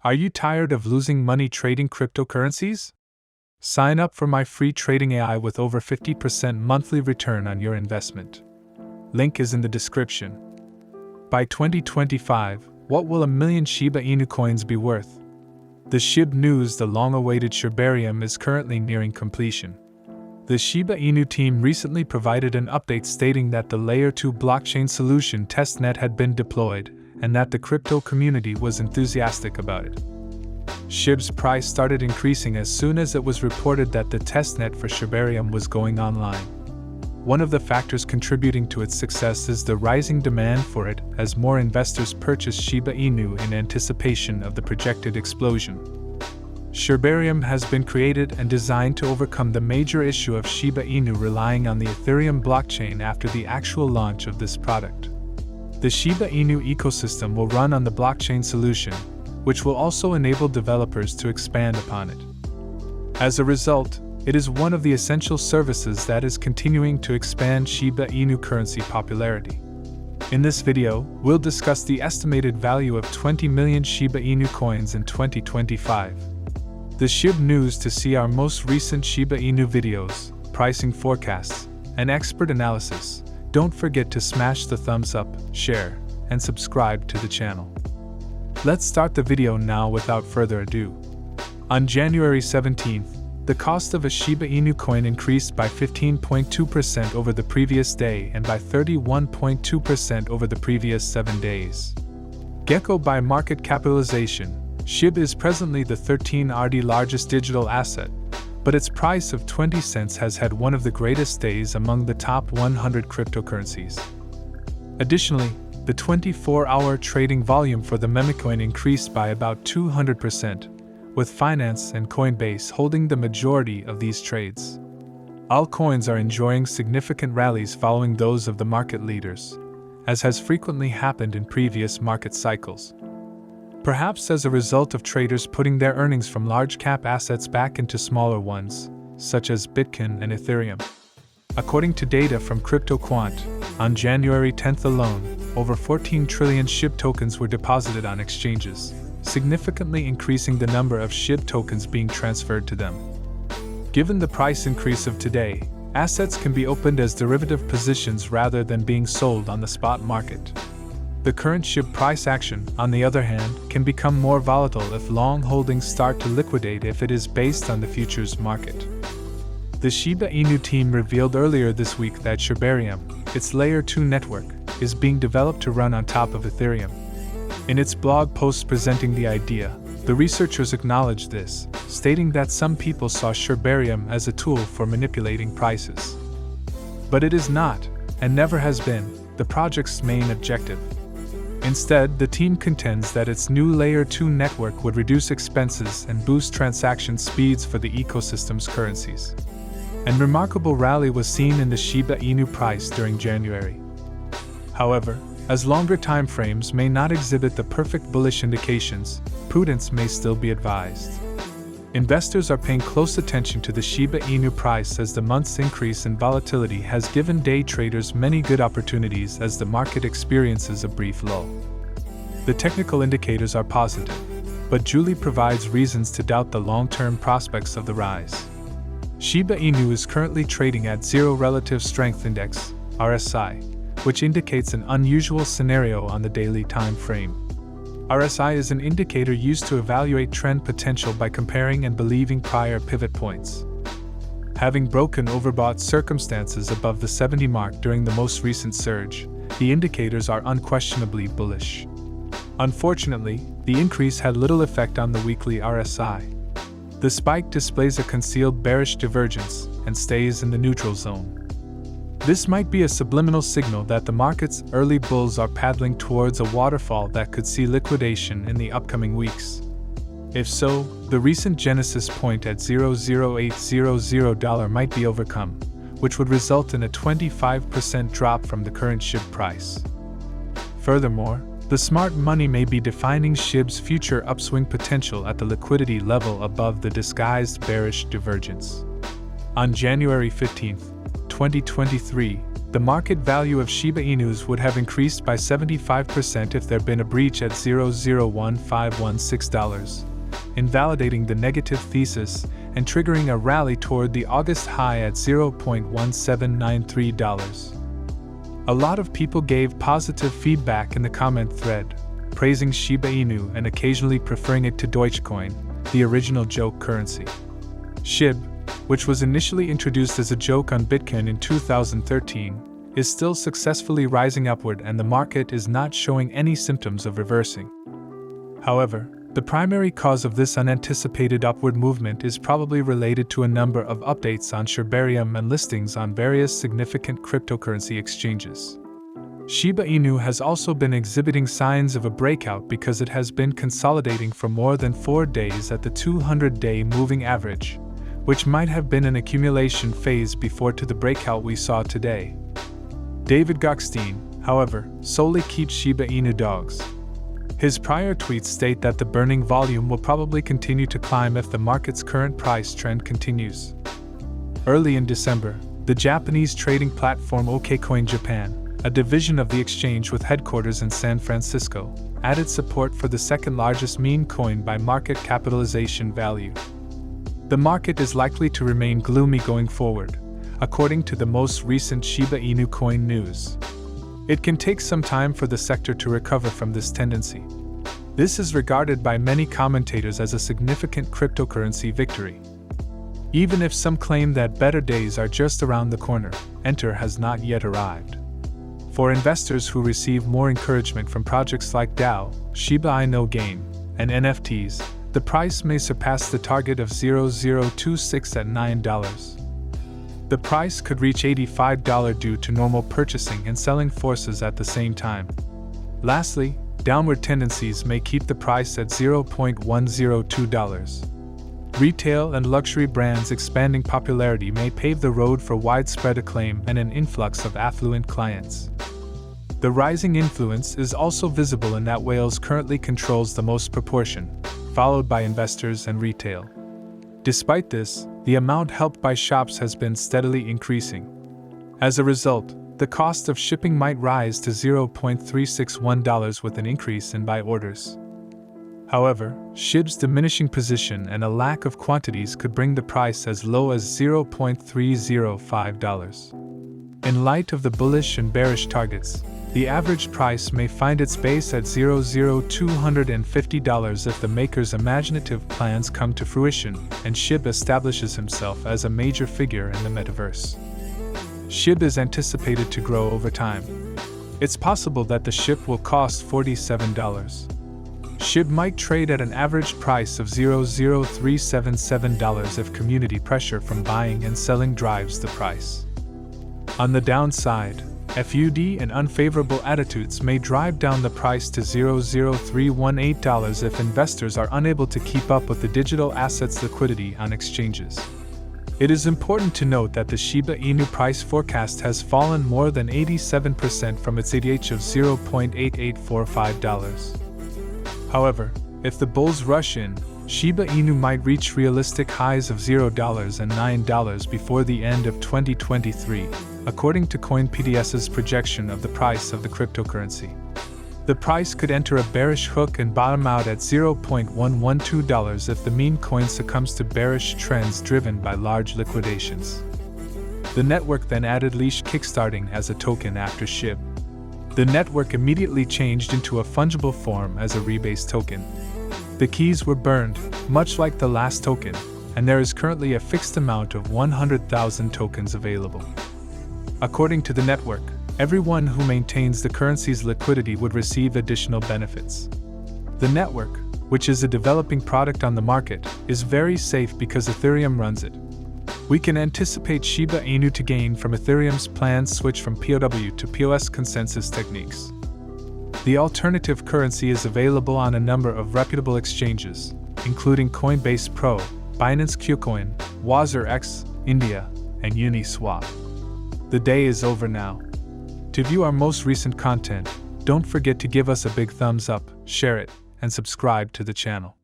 Are you tired of losing money trading cryptocurrencies? Sign up for my free trading AI with over 50% monthly return on your investment. Link is in the description. By 2025, what will 1 million Shiba Inu coins be worth? The Shib news, the long-awaited Shibarium, is currently nearing completion. The Shiba Inu team recently provided an update stating that the Layer 2 blockchain solution testnet had been deployed and that the crypto community was enthusiastic about it. Shib's price started increasing as soon as it was reported that the testnet for Shibarium was going online. One of the factors contributing to its success is the rising demand for it as more investors purchase Shiba Inu in anticipation of the projected explosion. Shibarium has been created and designed to overcome the major issue of Shiba Inu relying on the Ethereum blockchain after the actual launch of this product. The Shiba Inu ecosystem will run on the blockchain solution, which will also enable developers to expand upon it. As a result, it is one of the essential services that is continuing to expand Shiba Inu currency popularity. In this video, we'll discuss the estimated value of 20 million Shiba Inu coins in 2025. The Shib news to see our most recent Shiba Inu videos, pricing forecasts, and expert analysis. Don't forget to smash the thumbs up, share, and subscribe to the channel. Let's start the video now without further ado. On January 17th, the cost of a Shiba Inu coin increased by 15.2% over the previous day and by 31.2% over the previous 7 days. Gecko by market capitalization, Shib is presently the 13th largest digital asset, but its price of 20 cents has had one of the greatest days among the top 100 cryptocurrencies. Additionally, the 24-hour trading volume for the memecoin increased by about 200%, with Finance and Coinbase holding the majority of these trades. All coins are enjoying significant rallies following those of the market leaders, as has frequently happened in previous market cycles. Perhaps as a result of traders putting their earnings from large-cap assets back into smaller ones, such as Bitcoin and Ethereum. According to data from CryptoQuant, on January 10th alone, over 14 trillion Shib tokens were deposited on exchanges, significantly increasing the number of Shib tokens being transferred to them. Given the price increase of today, assets can be opened as derivative positions rather than being sold on the spot market. The current Shib price action, on the other hand, can become more volatile if long holdings start to liquidate if it is based on the futures market. The Shiba Inu team revealed earlier this week that Shibarium, its Layer 2 network, is being developed to run on top of Ethereum. In its blog post presenting the idea, the researchers acknowledged this, stating that some people saw Shibarium as a tool for manipulating prices. But it is not, and never has been, the project's main objective. Instead, the team contends that its new Layer 2 network would reduce expenses and boost transaction speeds for the ecosystem's currencies. An remarkable rally was seen in the Shiba Inu price during January. However, as longer time frames may not exhibit the perfect bullish indications, prudence may still be advised. Investors are paying close attention to the Shiba Inu price as the month's increase in volatility has given day traders many good opportunities as the market experiences a brief lull. The technical indicators are positive, but Julie provides reasons to doubt the long-term prospects of the rise. Shiba Inu is currently trading at Zero Relative Strength Index, RSI, which indicates an unusual scenario on the daily time frame. RSI is an indicator used to evaluate trend potential by comparing and believing prior pivot points. Having broken overbought circumstances above the 70 mark during the most recent surge, the indicators are unquestionably bullish. Unfortunately, the increase had little effect on the weekly RSI. The spike displays a concealed bearish divergence and stays in the neutral zone. This might be a subliminal signal that the market's early bulls are paddling towards a waterfall that could see liquidation in the upcoming weeks. If so, the recent genesis point at $0.0800 might be overcome, which would result in a 25% drop from the current Shib price. Furthermore, the smart money may be defining Shib's future upswing potential at the liquidity level above the disguised bearish divergence. On January 15th, 2023, The market value of Shiba Inus would have increased by 75% if there had been a breach at $0.01516, invalidating the negative thesis and triggering a rally toward the August high at $0.1793. A lot of people gave positive feedback in the comment thread, praising Shiba Inu and occasionally preferring it to Dogecoin, the original joke currency. Shib, which was initially introduced as a joke on Bitcoin in 2013, is still successfully rising upward and the market is not showing any symptoms of reversing. However, the primary cause of this unanticipated upward movement is probably related to a number of updates on Shibarium and listings on various significant cryptocurrency exchanges. Shiba Inu has also been exhibiting signs of a breakout because it has been consolidating for more than 4 days at the 200-day moving average, which might have been an accumulation phase before to the breakout we saw today. David Gokhshtein, however, solely keeps Shiba Inu dogs. His prior tweets state that the burning volume will probably continue to climb if the market's current price trend continues. Early in December, the Japanese trading platform OKCoin Japan, a division of the exchange with headquarters in San Francisco, added support for the second largest meme coin by market capitalization value. The market is likely to remain gloomy going forward, according to the most recent Shiba Inu Coin news. It can take some time for the sector to recover from this tendency. This is regarded by many commentators as a significant cryptocurrency victory. Even if some claim that better days are just around the corner, enter has not yet arrived. For investors who receive more encouragement from projects like DAO, Shiba Inu Gain, and NFTs, the price may surpass the target of $0.026 at $9. The price could reach $85 due to normal purchasing and selling forces at the same time. Lastly, downward tendencies may keep the price at $0.102. Retail and luxury brands' expanding popularity may pave the road for widespread acclaim and an influx of affluent clients. The rising influence is also visible in that Wales currently controls the most proportion, followed by investors and retail. Despite this, the amount helped by shops has been steadily increasing. As a result, the cost of shipping might rise to $0.361 with an increase in buy orders. However, Shib's diminishing position and a lack of quantities could bring the price as low as $0.305. In light of the bullish and bearish targets, the average price may find its base at $0.250 if the maker's imaginative plans come to fruition and Shib establishes himself as a major figure in the metaverse. Shib is anticipated to grow over time. It's possible that the ship will cost $47. Shib might trade at an average price of $0.0377 if community pressure from buying and selling drives the price. On the downside, FUD and unfavorable attitudes may drive down the price to $0.0318 if investors are unable to keep up with the digital assets liquidity on exchanges. It is important to note that the Shiba Inu price forecast has fallen more than 87% from its ADH of $0.8845. However, if the bulls rush in, Shiba Inu might reach realistic highs of $0 and $9 before the end of 2023, according to CoinPDS's projection of the price of the cryptocurrency. The price could enter a bearish hook and bottom out at $0.112 if the meme coin succumbs to bearish trends driven by large liquidations. The network then added Leash kickstarting as a token after Shib. The network immediately changed into a fungible form as a rebase token. The keys were burned, much like the last token, and there is currently a fixed amount of 100,000 tokens available. According to the network, everyone who maintains the currency's liquidity would receive additional benefits. The network, which is a developing product on the market, is very safe because Ethereum runs it. We can anticipate Shiba Inu to gain from Ethereum's planned switch from POW to POS consensus techniques. The alternative currency is available on a number of reputable exchanges, including Coinbase Pro, Binance Qcoin, WazirX, India, and Uniswap. The day is over now. To view our most recent content, don't forget to give us a big thumbs up, share it, and subscribe to the channel.